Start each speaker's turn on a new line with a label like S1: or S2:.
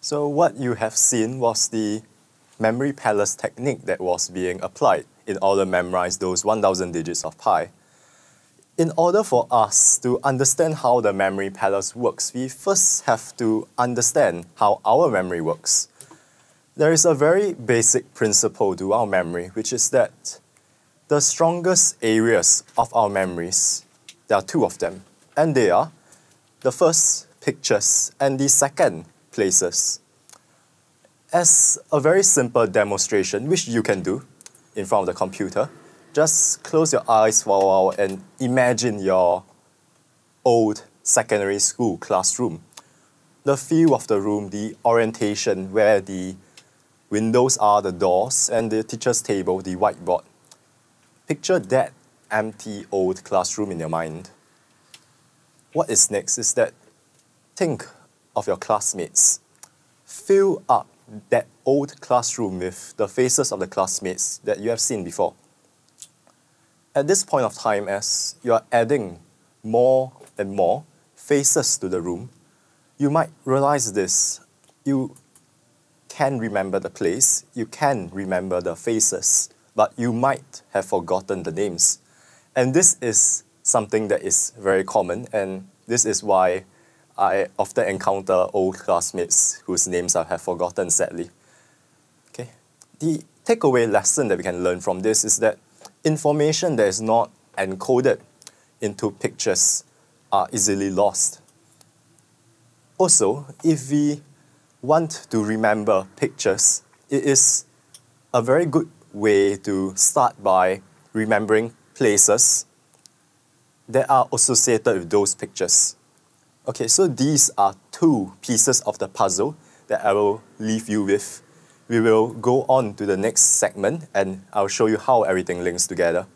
S1: So what you have seen was the memory palace technique that was being applied in order to memorize those 1000 digits of pi. In order for us to understand how the memory palace works, we first have to understand how our memory works. There is a very basic principle to our memory, which is that the strongest areas of our memories, there are two of them, and they are the first, pictures, and the second, places. As a very simple demonstration, which you can do in front of the computer, just close your eyes for a while and imagine your old secondary school classroom. The feel of the room, the orientation, where the windows are, the doors, and the teacher's table, the whiteboard. Picture that empty old classroom in your mind. What is next is that think of your classmates. Fill up that old classroom with the faces of the classmates that you have seen before. At this point of time, as you are adding more and more faces to the room, you might realize this. You can remember the place, you can remember the faces, but you might have forgotten the names. And this is something that is very common, and this is why I often encounter old classmates whose names I have forgotten, sadly. Okay. The takeaway lesson that we can learn from this is that information that is not encoded into pictures are easily lost. Also, if we want to remember pictures, it is a very good way to start by remembering places that are associated with those pictures. Okay, so these are two pieces of the puzzle that I will leave you with. We will go on to the next segment and I'll show you how everything links together.